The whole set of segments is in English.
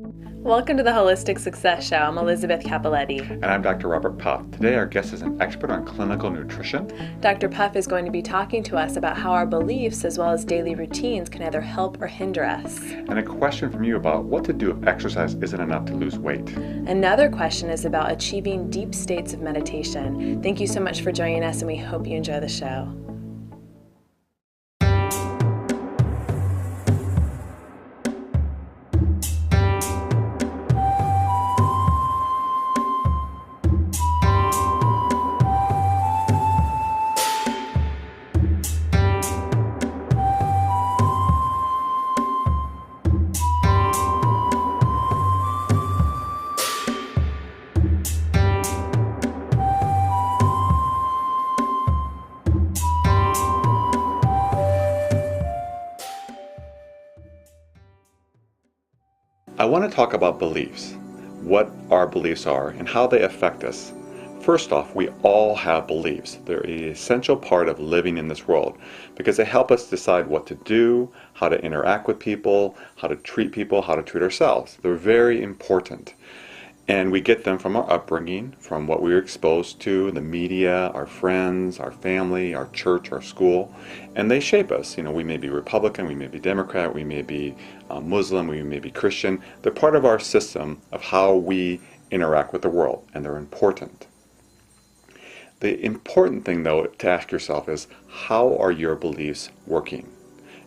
Welcome to the Holistic Success Show. I'm Elizabeth Capoletti. And I'm Dr. Robert Puff. Today our guest is an expert on clinical nutrition. Dr. Puff is going to be talking to us about how our beliefs as well as daily routines can either help or hinder us. And a question from you about what to do if exercise isn't enough to lose weight. Another question is about achieving deep states of meditation. Thank you so much for joining us, and we hope you enjoy the show. I want to talk about beliefs, what our beliefs are, and how they affect us. First off, we all have beliefs. They're an essential part of living in this world because they help us decide what to do, how to interact with people, how to treat people, how to treat ourselves. They're very important. And we get them from our upbringing, from what we were exposed to, the media, our friends, our family, our church, our school, and they shape us. You know, we may be Republican, we may be Democrat, we may be Muslim, we may be Christian. They're part of our system of how we interact with the world, and they're important. The important thing, though, to ask yourself is, how are your beliefs working?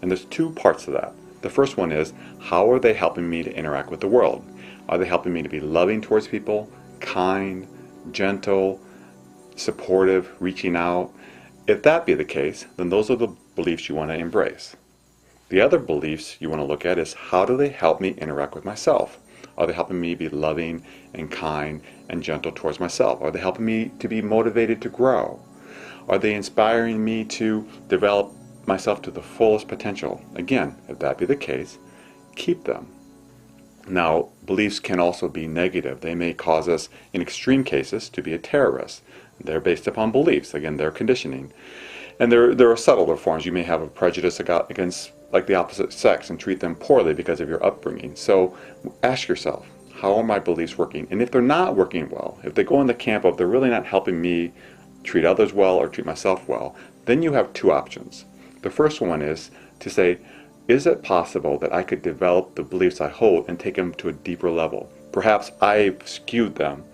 And there's two parts to that. The first one is, how are they helping me to interact with the world? Are they helping me to be loving towards people, kind, gentle, supportive, reaching out? If that be the case, then those are the beliefs you want to embrace. The other beliefs you want to look at is, how do they help me interact with myself? Are they helping me be loving and kind and gentle towards myself? Are they helping me to be motivated to grow? Are they inspiring me to develop myself to the fullest potential? Again, if that be the case, keep them. Now, beliefs can also be negative. They may cause us, in extreme cases, to be a terrorist. They're based upon beliefs. Again, they're conditioning. And there are subtler forms. You may have a prejudice against like the opposite sex and treat them poorly because of your upbringing. So ask yourself, how are my beliefs working? And if they're not working well, if they go in the camp of they're really not helping me treat others well or treat myself well, then you have two options. The first one is to say, is it possible that I could develop the beliefs I hold and take them to a deeper level? Perhaps I've skewed them,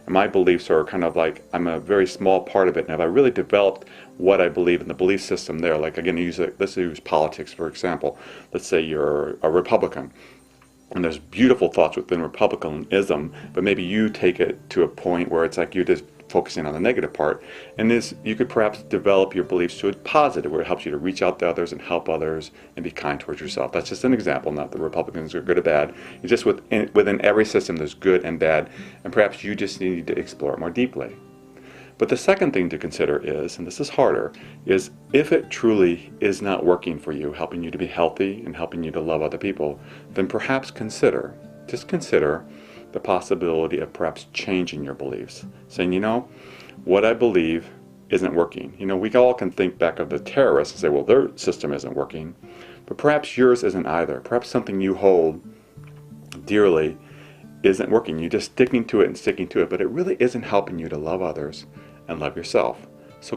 and my beliefs are kind of like, I'm a very small part of it, and have I really developed what I believe in the belief system there? Like, again, let's use politics, for example. Let's say you're a Republican, and there's beautiful thoughts within Republicanism, but maybe you take it to a point where it's like you're just focusing on the negative part, and you could perhaps develop your beliefs to a positive, where it helps you to reach out to others and help others and be kind towards yourself. That's just an example, not that Republicans are good or bad. It's just within every system there's good and bad, and perhaps you just need to explore it more deeply. But the second thing to consider is, and this is harder, is if it truly is not working for you, helping you to be healthy and helping you to love other people, then perhaps just consider the possibility of perhaps changing your beliefs. Saying, you know, what I believe isn't working. You know, we all can think back of the terrorists and say, well, their system isn't working, but perhaps yours isn't either. Perhaps something you hold dearly isn't working. You're just sticking to it, but it really isn't helping you to love others and love yourself. So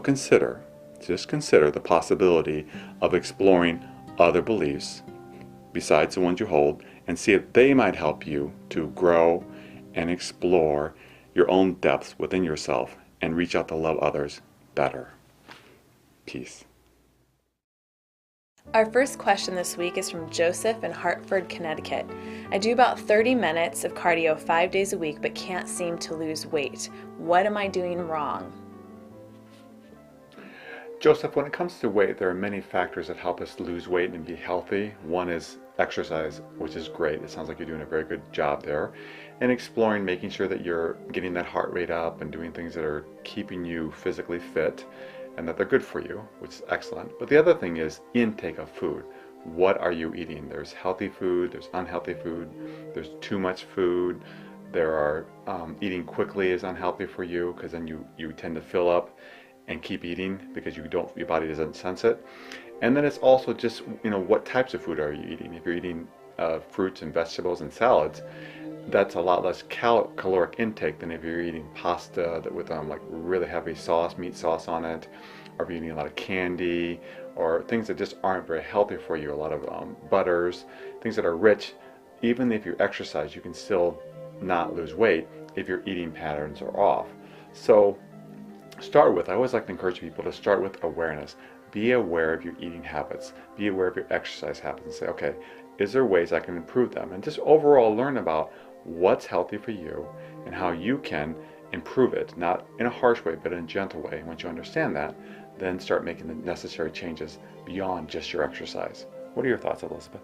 just consider the possibility of exploring other beliefs besides the ones you hold, and see if they might help you to grow and explore your own depths within yourself and reach out to love others better. Peace. Our first question this week is from Joseph in Hartford, Connecticut. I do about 30 minutes of cardio 5 days a week but can't seem to lose weight. What am I doing wrong? Joseph, when it comes to weight, there are many factors that help us lose weight and be healthy. One is exercise, which is great. It sounds like you're doing a very good job there. And exploring, making sure that you're getting that heart rate up and doing things that are keeping you physically fit and that they're good for you, which is excellent. But the other thing is intake of food. What are you eating? There's healthy food, there's unhealthy food, there's too much food. There are eating quickly is unhealthy for you because then you tend to fill up and keep eating because your body doesn't sense it. And then it's also just, what types of food are you eating? If you're eating fruits and vegetables and salads, that's a lot less caloric intake than if you're eating pasta that with like really heavy sauce, meat sauce on it, or if you're eating a lot of candy, or things that just aren't very healthy for you, a lot of butters, things that are rich. Even if you exercise, you can still not lose weight if your eating patterns are off. So I always like to encourage people to start with awareness. Be aware of your eating habits. Be aware of your exercise habits and say, okay, is there ways I can improve them? And just overall learn about what's healthy for you and how you can improve it, not in a harsh way, but in a gentle way. Once you understand that, then start making the necessary changes beyond just your exercise. What are your thoughts, Elizabeth?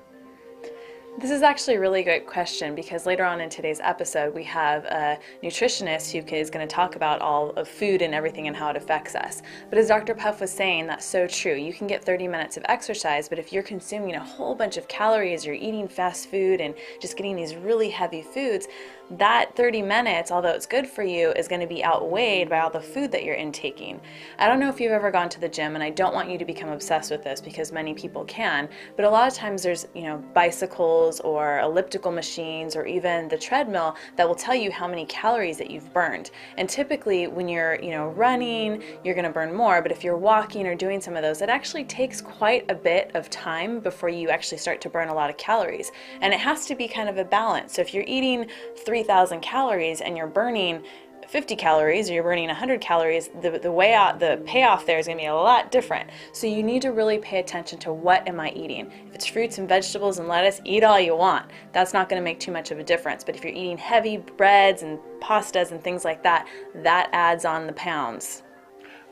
This is actually a really great question, because later on in today's episode we have a nutritionist who is going to talk about all of food and everything and how it affects us. But as Dr. Puff was saying, that's so true. You can get 30 minutes of exercise, but if you're consuming a whole bunch of calories, you're eating fast food and just getting these really heavy foods, that 30 minutes, although it's good for you, is going to be outweighed by all the food that you're intaking. I don't know if you've ever gone to the gym, and I don't want you to become obsessed with this because many people can, but a lot of times there's, bicycles or elliptical machines or even the treadmill that will tell you how many calories that you've burned. And typically when you're, running, you're going to burn more, but if you're walking or doing some of those, it actually takes quite a bit of time before you actually start to burn a lot of calories. And it has to be kind of a balance. So if you're eating 3,000 calories and you're burning 50 calories or you're burning 100 calories, the way out, the payoff there is going to be a lot different. So you need to really pay attention to what am I eating. If it's fruits and vegetables and lettuce, eat all you want. That's not going to make too much of a difference. But if you're eating heavy breads and pastas and things like that, that adds on the pounds.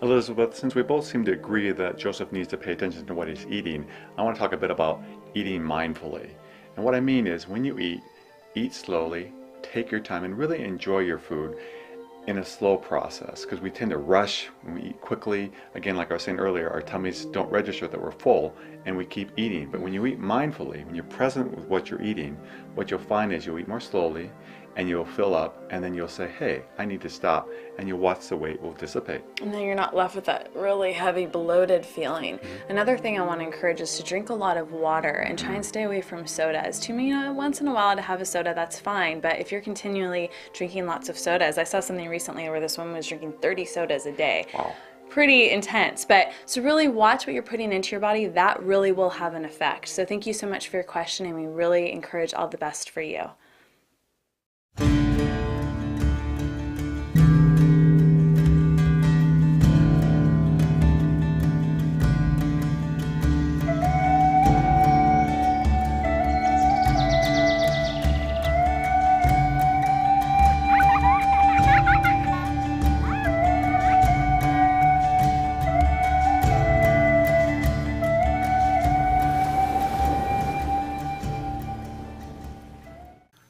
Elizabeth, since we both seem to agree that Joseph needs to pay attention to what he's eating, I want to talk a bit about eating mindfully. And what I mean is, when you eat slowly, take your time, and really enjoy your food in a slow process, because we tend to rush when we eat quickly. Again, like I was saying earlier, our tummies don't register that we're full and we keep eating. But when you eat mindfully, when you're present with what you're eating, what you'll find is you'll eat more slowly and you'll fill up, and then you'll say, hey, I need to stop, and you'll watch the weight will dissipate. And then you're not left with that really heavy bloated feeling. Another thing I want to encourage is to drink a lot of water and try and stay away from sodas. To me, once in a while to have a soda, that's fine, but if you're continually drinking lots of sodas, I saw something recently where this woman was drinking 30 sodas a day. Wow. Pretty intense. But so really watch what you're putting into your body. That really will have an effect. So thank you so much for your question, and we really encourage all the best for you.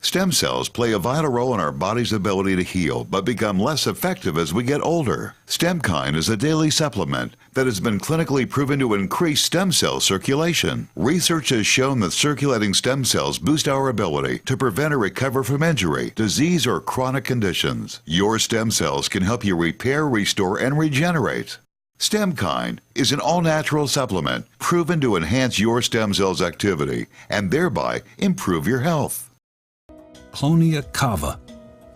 Stem cells play a vital role in our body's ability to heal, but become less effective as we get older. StemKine is a daily supplement that has been clinically proven to increase stem cell circulation. Research has shown that circulating stem cells boost our ability to prevent or recover from injury, disease, or chronic conditions. Your stem cells can help you repair, restore, and regenerate. StemKine is an all-natural supplement proven to enhance your stem cells' activity and thereby improve your health. Clonia cava.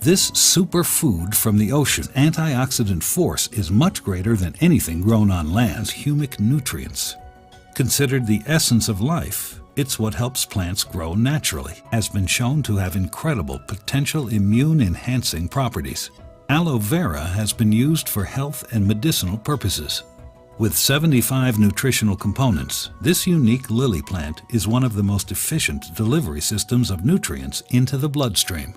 This superfood from the ocean's antioxidant force is much greater than anything grown on land. Humic nutrients. Considered the essence of life, it's what helps plants grow naturally, has been shown to have incredible potential immune-enhancing properties. Aloe vera has been used for health and medicinal purposes. With 75 nutritional components, this unique lily plant is one of the most efficient delivery systems of nutrients into the bloodstream.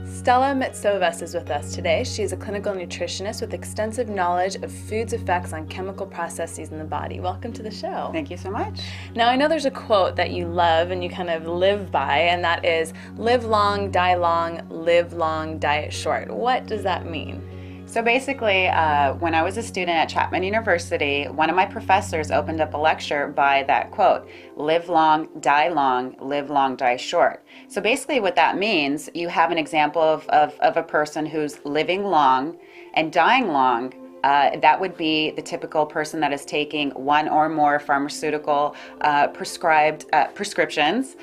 Stella Metsovas is with us today. She is a clinical nutritionist with extensive knowledge of food's effects on chemical processes in the body. Welcome to the show. Thank you so much. Now, I know there's a quote that you love and you kind of live by, and that is, live long, diet short. What does that mean? So basically, when I was a student at Chapman University, one of my professors opened up a lecture by that quote, live long, die short. So basically what that means, you have an example of a person who's living long and dying long. That would be the typical person that is taking one or more pharmaceutical prescriptions,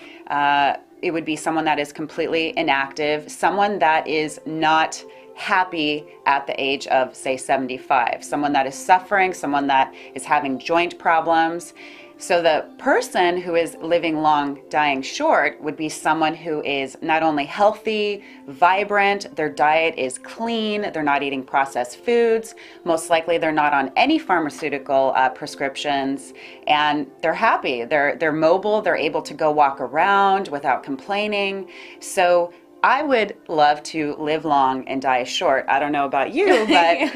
it would be someone that is completely inactive, someone that is not happy at the age of, say, 75, someone that is suffering, someone that is having joint problems. So the person who is living long, dying short would be someone who is not only healthy, vibrant, their diet is clean, they're not eating processed foods, most likely they're not on any pharmaceutical prescriptions, and they're happy, they're mobile, they're able to go walk around without complaining. So I would love to live long and die short. I don't know about you, but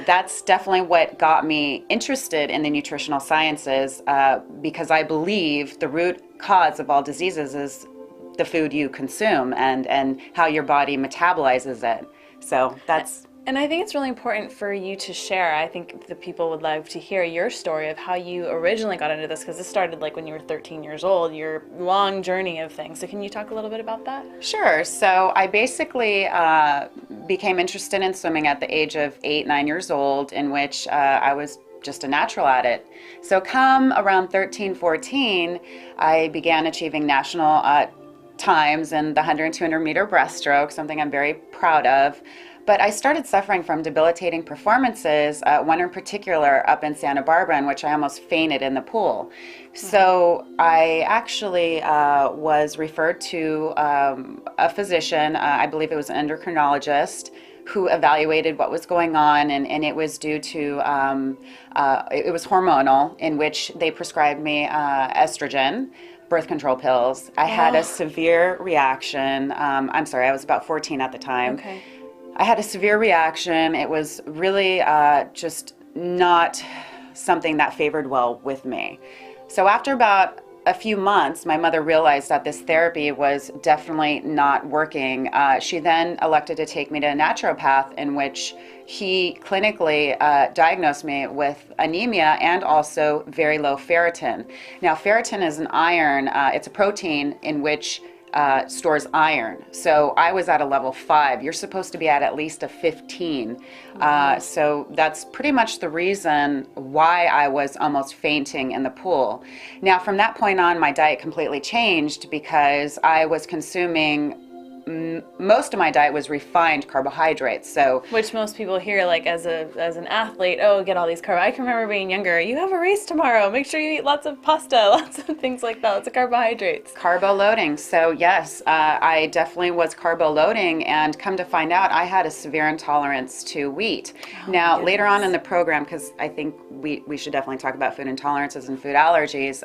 that's definitely what got me interested in the nutritional sciences, because I believe the root cause of all diseases is the food you consume and how your body metabolizes it. So that's... And I think it's really important for you to share. I think the people would love to hear your story of how you originally got into this, because this started like when you were 13 years old, your long journey of things. So can you talk a little bit about that? Sure. So I basically became interested in swimming at the age of 8, 9 years old, in which I was just a natural at it. So come around 13, 14, I began achieving national times in the 100 and 200 meter breaststroke, something I'm very proud of. But I started suffering from debilitating performances, one in particular up in Santa Barbara, in which I almost fainted in the pool. So I actually was referred to a physician, I believe it was an endocrinologist, who evaluated what was going on, and it was due to, it was hormonal, in which they prescribed me estrogen, birth control pills. I had a severe reaction. I'm sorry, I was about 14 at the time. Okay. I had a severe reaction. It was really just not something that favored well with me. So after about a few months, my mother realized that this therapy was definitely not working. She then elected to take me to a naturopath, in which he clinically diagnosed me with anemia and also very low ferritin. Now, ferritin is an iron, it's a protein in which stores iron. So I was at a level 5. You're supposed to be at least a 15. So that's pretty much the reason why I was almost fainting in the pool. Now, from that point on, my diet completely changed, because I was consuming, most of my diet was refined carbohydrates. So, which most people hear, like as an athlete, oh, get all these carbs. I can remember being younger, you have a race tomorrow, make sure you eat lots of pasta, lots of things like that, lots of carbohydrates. Carbo loading. So yes, I definitely was carbo loading, and come to find out, I had a severe intolerance to wheat. Now, later on in the program, because I think we should definitely talk about food intolerances and food allergies,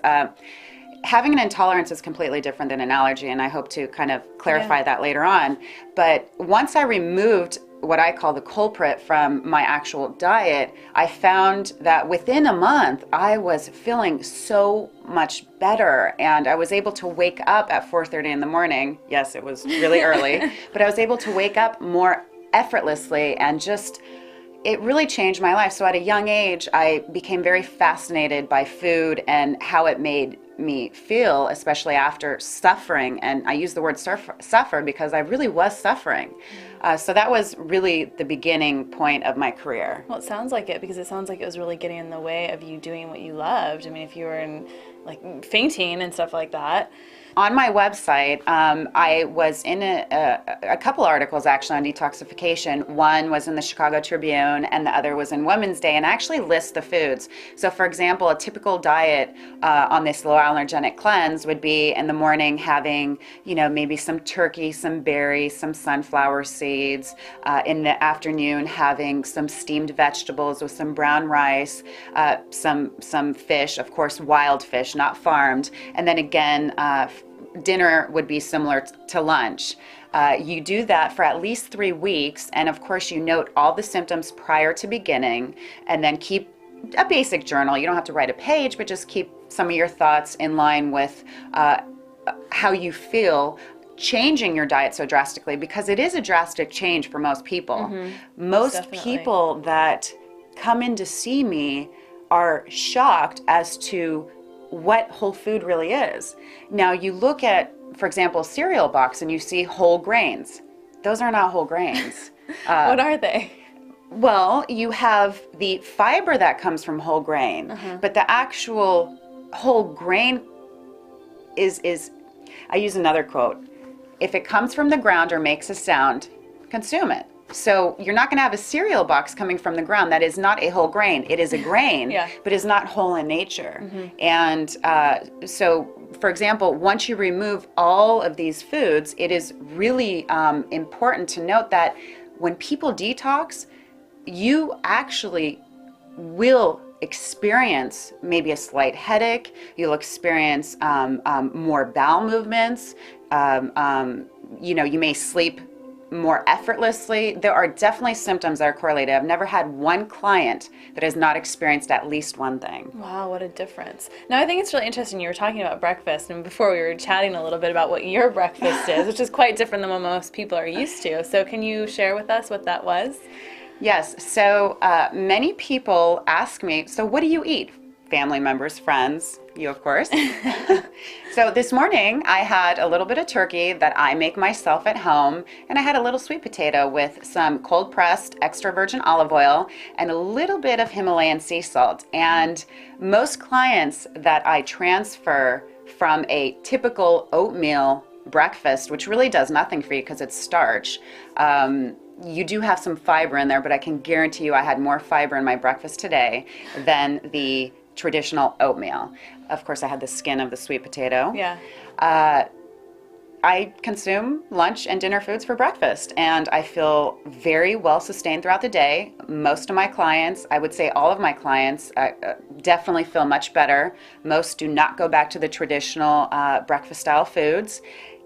having an intolerance is completely different than an allergy, and I hope to kind of clarify that later on. But once I removed what I call the culprit from my actual diet, I found that within a month, I was feeling so much better, and I was able to wake up at 4:30 in the morning. Yes, it was really early, but I was able to wake up more effortlessly, and just, it really changed my life. So at a young age, I became very fascinated by food and how it made me feel, especially after suffering. And I use the word suffer because I really was suffering. So that was really the beginning point of my career. Well, it sounds like it, because it sounds like it was really getting in the way of you doing what you loved. I mean, if you were in like fainting and stuff like that. On my website, I was in a couple articles actually on detoxification. One was in the Chicago Tribune, and the other was in Women's Day, and I actually list the foods. So for example, a typical diet on this low allergenic cleanse would be in the morning having, maybe some turkey, some berries, some sunflower seeds. In the afternoon, having some steamed vegetables with some brown rice, some fish, of course, wild fish, not farmed. And then again, dinner would be similar to lunch. You do that for at least 3 weeks, and of course you note all the symptoms prior to beginning, and then keep a basic journal. You don't have to write a page, but just keep some of your thoughts in line with how you feel changing your diet so drastically, because it is a drastic change for most people. Mm-hmm. Most people that come in to see me are shocked as to what whole food really is. Now you look at, for example, a cereal box, and you see whole grains. Those are not whole grains. What are they? Well, you have the fiber that comes from whole grain, but the actual whole grain is I use another quote. If it comes from the ground or makes a sound, consume it. So you're not going to have a cereal box coming from the ground that is not a whole grain. It is a grain, Yeah. but is not whole in nature. And so, for example, once you remove all of these foods, it is really important to note that when people detox, you actually will experience maybe a slight headache. You'll experience more bowel movements. You may sleep more effortlessly. There are definitely symptoms that are correlated. I've never had one client that has not experienced at least one thing. Wow, what a difference. Now, I think it's really interesting. You were talking about breakfast, and before we were chatting a little bit about what your breakfast is, which is quite different than what most people are used to. So can you share with us what that was? Yes, so many people ask me, so what do you eat? Family members, friends, you of course. So this morning I had a little bit of turkey that I make myself at home, and I had a little sweet potato with some cold pressed extra virgin olive oil and a little bit of Himalayan sea salt. And most clients that I transfer from a typical oatmeal breakfast, which really does nothing for you because it's starch, you do have some fiber in there, but I can guarantee you I had more fiber in my breakfast today than the traditional oatmeal. Of course, I had the skin of the sweet potato. Yeah. I consume lunch and dinner foods for breakfast, and I feel very well sustained throughout the day. Most of my clients, I would say all of my clients, definitely feel much better. Most do not go back to the traditional breakfast style foods.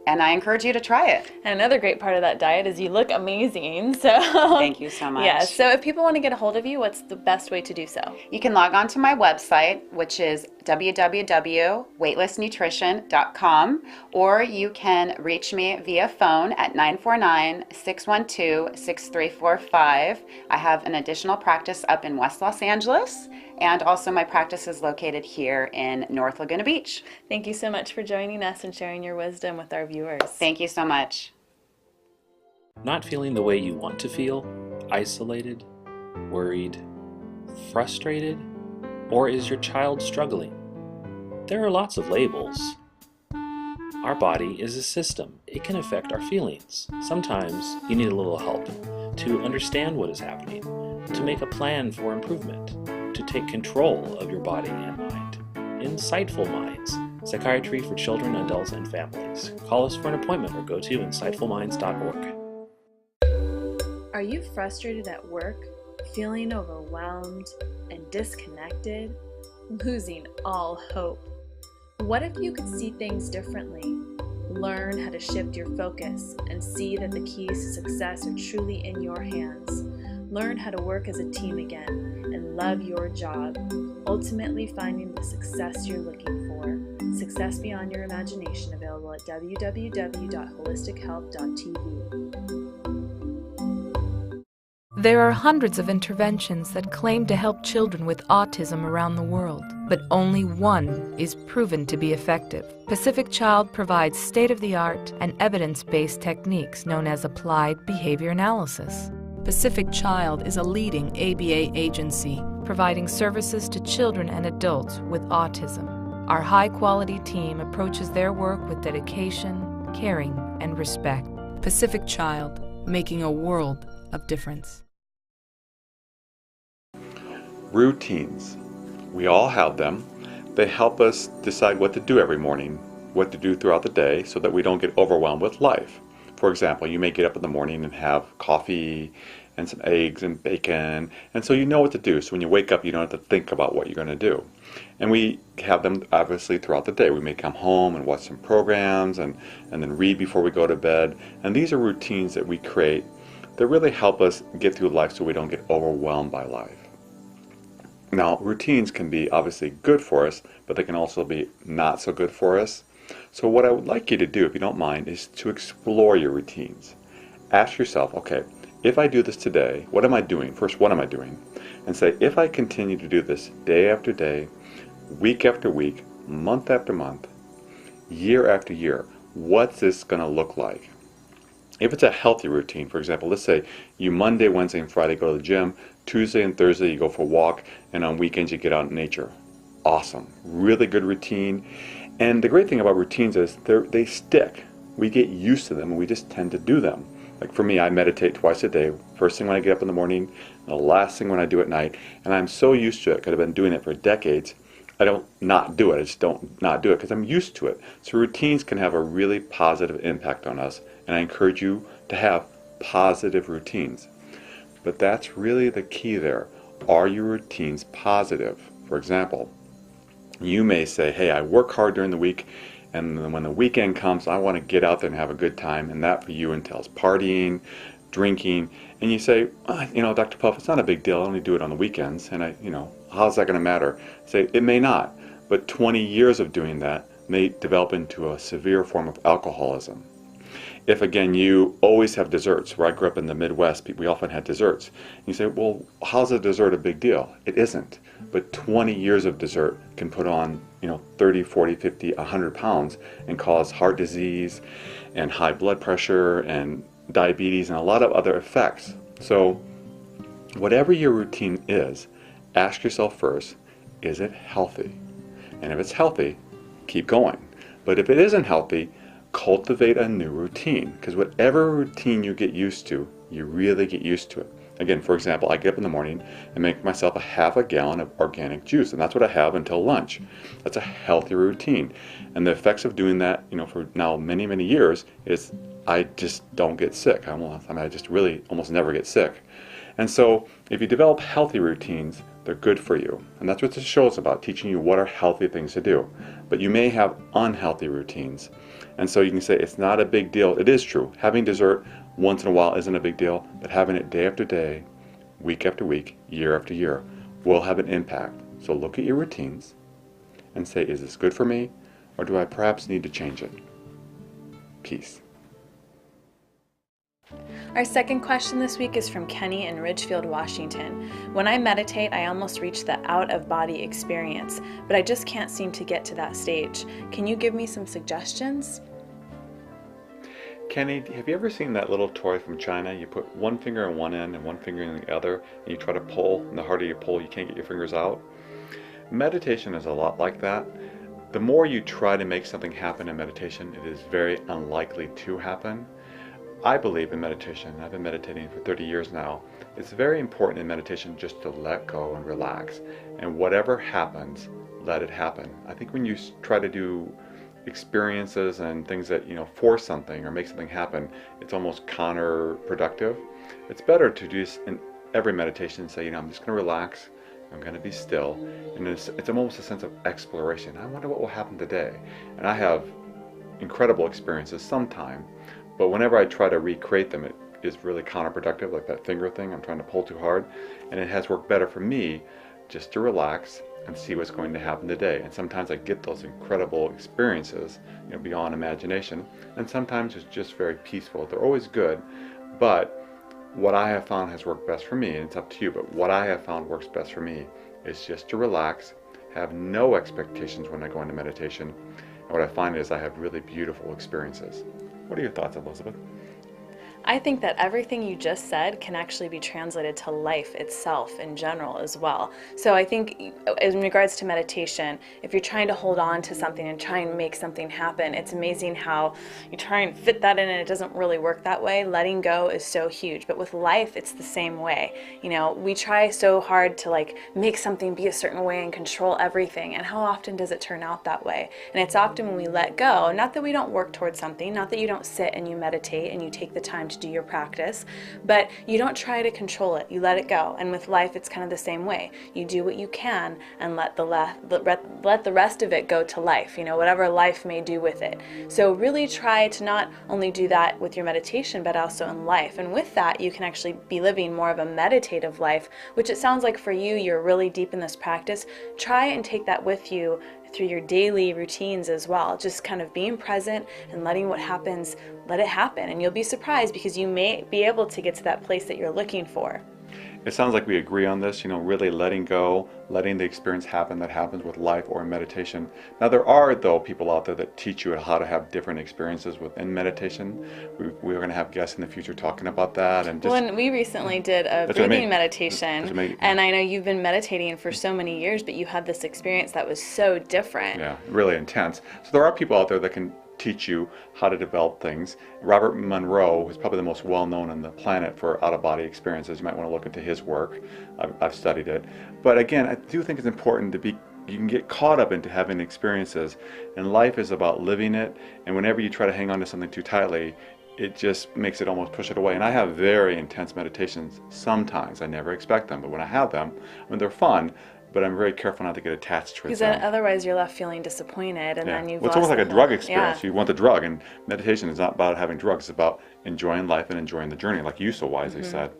And I encourage you to try it. And another great part of that diet is you look amazing. So thank you so much. Yeah. So if people want to get a hold of you, what's the best way to do so? You can log on to my website, which is www.weightlessnutrition.com, or you can reach me via phone at 949-612-6345. I have an additional practice up in West Los Angeles, and also my practice is located here in North Laguna Beach. Thank you so much for joining us and sharing your wisdom with our viewers. Thank you so much. Not feeling the way you want to feel? Isolated? Worried? Frustrated? Or is your child struggling? There are lots of labels. Our body is a system. It can affect our feelings. Sometimes you need a little help to understand what is happening, to make a plan for improvement, to take control of your body and mind. Insightful Minds, Psychiatry for Children, Adults, and Families. Call us for an appointment or go to insightfulminds.org. Are you frustrated at work, feeling overwhelmed and disconnected, losing all hope? What if you could see things differently? Learn how to shift your focus and see that the keys to success are truly in your hands. Learn how to work as a team again and love your job, ultimately finding the success you're looking for. Success beyond your imagination, available at www.holistichelp.tv. There are hundreds of interventions that claim to help children with autism around the world, but only one is proven to be effective. Pacific Child provides state-of-the-art and evidence-based techniques known as applied behavior analysis. Pacific Child is a leading ABA agency providing services to children and adults with autism. Our high-quality team approaches their work with dedication, caring, and respect. Pacific Child, making a world of difference. Routines. We all have them. They help us decide what to do every morning, what to do throughout the day, so that we don't get overwhelmed with life. For example, you may get up in the morning and have coffee and some eggs and bacon, and so you know what to do. So when you wake up, you don't have to think about what you're going to do. And we have them obviously throughout the day. We may come home and watch some programs and then read before we go to bed. And these are routines that we create that really help us get through life so we don't get overwhelmed by life. Now, routines can be obviously good for us, but they can also be not so good for us. So what I would like you to do, if you don't mind, is to explore your routines. Ask yourself, okay, if I do this today, what am I doing? First, what am I doing? And say, if I continue to do this day after day, week after week, month after month, year after year, what's this going to look like? If it's a healthy routine, for example, let's say you Monday, Wednesday, and Friday go to the gym, Tuesday and Thursday you go for a walk, and on weekends you get out in nature. Awesome. Really good routine. And the great thing about routines is they stick. We get used to them and we just tend to do them. Like for me, I meditate twice a day. First thing when I get up in the morning, and the last thing when I do at night. And I'm so used to it because I've been doing it for decades. I don't not do it. I just don't not do it because I'm used to it. So routines can have a really positive impact on us. And I encourage you to have positive routines. But that's really the key there. Are your routines positive? For example, you may say, hey, I work hard during the week, and then when the weekend comes, I want to get out there and have a good time. And that for you entails partying, drinking. And you say, Dr. Puff, it's not a big deal. I only do it on the weekends. And how's that going to matter? Say, it may not. But 20 years of doing that may develop into a severe form of alcoholism. If, again, you always have desserts, where I grew up in the Midwest, we often had desserts. And you say, well, how's a dessert a big deal? It isn't. But 20 years of dessert can put on, 30, 40, 50, 100 pounds and cause heart disease and high blood pressure and diabetes and a lot of other effects. So whatever your routine is, ask yourself first, is it healthy? And if it's healthy, keep going. But if it isn't healthy, cultivate a new routine, because whatever routine you get used to, you really get used to it. Again, for example, I get up in the morning and make myself a half a gallon of organic juice, and that's what I have until lunch. That's a healthy routine. And the effects of doing that, for now many, many years, is I just don't get sick. I just really almost never get sick. And so if you develop healthy routines, they're good for you. And that's what this show is about, teaching you what are healthy things to do. But you may have unhealthy routines. And so you can say it's not a big deal. It is true. Having dessert once in a while isn't a big deal, but having it day after day, week after week, year after year will have an impact. So look at your routines and say, is this good for me, or do I perhaps need to change it? Peace. Our second question this week is from Kenny in Ridgefield, Washington. When I meditate, I almost reach the out-of-body experience, but I just can't seem to get to that stage. Can you give me some suggestions? Kenny, have you ever seen that little toy from China? You put one finger in one end and one finger in the other, and you try to pull, and the harder you pull, you can't get your fingers out. Meditation is a lot like that. The more you try to make something happen in meditation, it is very unlikely to happen. I believe in meditation. I've been meditating for 30 years now. It's very important in meditation just to let go and relax. And whatever happens, let it happen. I think when you try to do experiences and things that, force something or make something happen, it's almost counterproductive. It's better to just, in every meditation, say, I'm just going to relax. I'm going to be still. And it's almost a sense of exploration. I wonder what will happen today. And I have incredible experiences sometime. But whenever I try to recreate them, it is really counterproductive, like that finger thing. I'm trying to pull too hard. And it has worked better for me just to relax and see what's going to happen today. And sometimes I get those incredible experiences, beyond imagination. And sometimes it's just very peaceful. They're always good. But what I have found has worked best for me, and it's up to you, but what I have found works best for me is just to relax, have no expectations when I go into meditation. And what I find is I have really beautiful experiences. What are your thoughts, Elizabeth? I think that everything you just said can actually be translated to life itself in general as well. So I think in regards to meditation, if you're trying to hold on to something and try and make something happen, it's amazing how you try and fit that in and it doesn't really work that way. Letting go is so huge. But with life, it's the same way. We try so hard to make something be a certain way and control everything. And how often does it turn out that way? And it's often when we let go, not that we don't work towards something, not that you don't sit and you meditate and you take the time to do your practice, but you don't try to control it. You let it go. And with life, it's kind of the same way. You do what you can and let the rest of it go to life, whatever life may do with it. So really try to not only do that with your meditation, but also in life. And with that, you can actually be living more of a meditative life, which it sounds like for you, you're really deep in this practice. Try and take that with you through your daily routines as well. Just kind of being present and letting what happens, let it happen. And you'll be surprised because you may be able to get to that place that you're looking for. It sounds like we agree on this, really letting go, letting the experience happen that happens with life or in meditation. Now there are, though, people out there that teach you how to have different experiences within meditation. We're going to have guests in the future talking about that. And well, and we recently did a breathing meditation, and I know you've been meditating for so many years, but you had this experience that was so different. Yeah, really intense. So there are people out there that can teach you how to develop things. Robert Monroe is probably the most well-known on the planet for out-of-body experiences. You might want to look into his work. I've studied it. But again, I do think it's important you can get caught up into having experiences, and life is about living it, and whenever you try to hang on to something too tightly, it just makes it almost push it away. And I have very intense meditations sometimes. I never expect them, but when I have them, they're fun, but I'm very careful not to get attached to it. Because otherwise you're left feeling disappointed, and then you've it's almost like a drug experience. You want the drug, and meditation is not about having drugs. It's about enjoying life and enjoying the journey, like you so wisely said.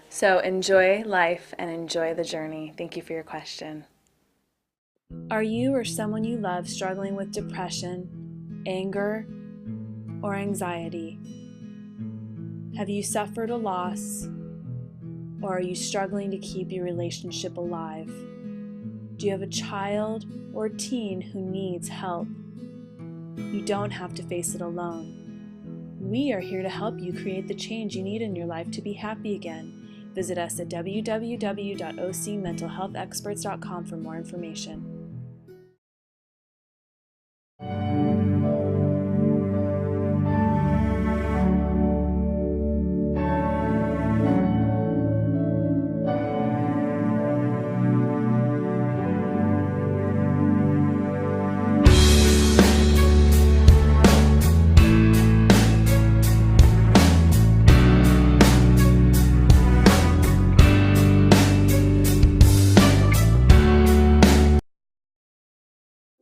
So enjoy life and enjoy the journey. Thank you for your question. Are you or someone you love struggling with depression, anger, or anxiety? Have you suffered a loss, or are you struggling to keep your relationship alive? Do you have a child or a teen who needs help? You don't have to face it alone. We are here to help you create the change you need in your life to be happy again. Visit us at www.ocmentalhealthexperts.com for more information.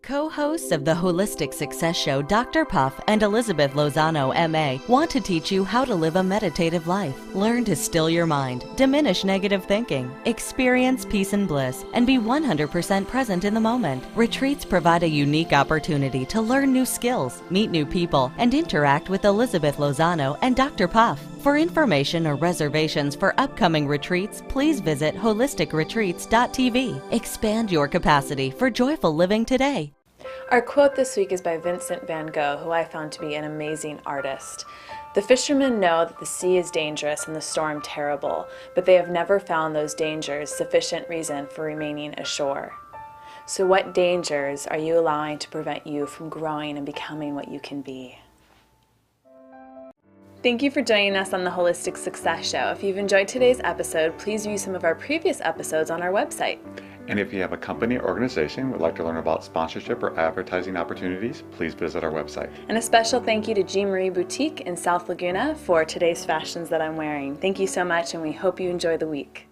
Co-hosts of the Holistic Success Show, Dr. Puff and Elizabeth Lozano, MA, want to teach you how to live a meditative life. Learn to still your mind, diminish negative thinking, experience peace and bliss, and be 100% present in the moment. Retreats provide a unique opportunity to learn new skills, meet new people, and interact with Elizabeth Lozano and Dr. Puff. For information or reservations for upcoming retreats, please visit holisticretreats.tv. Expand your capacity for joyful living today. Our quote this week is by Vincent van Gogh, who I found to be an amazing artist. The fishermen know that the sea is dangerous and the storm terrible, but they have never found those dangers sufficient reason for remaining ashore. So what dangers are you allowing to prevent you from growing and becoming what you can be? Thank you for joining us on the Holistic Success Show. If you've enjoyed today's episode, please view some of our previous episodes on our website. And if you have a company or organization and would like to learn about sponsorship or advertising opportunities, please visit our website. And a special thank you to Jean Marie Boutique in South Laguna for today's fashions that I'm wearing. Thank you so much, and we hope you enjoy the week.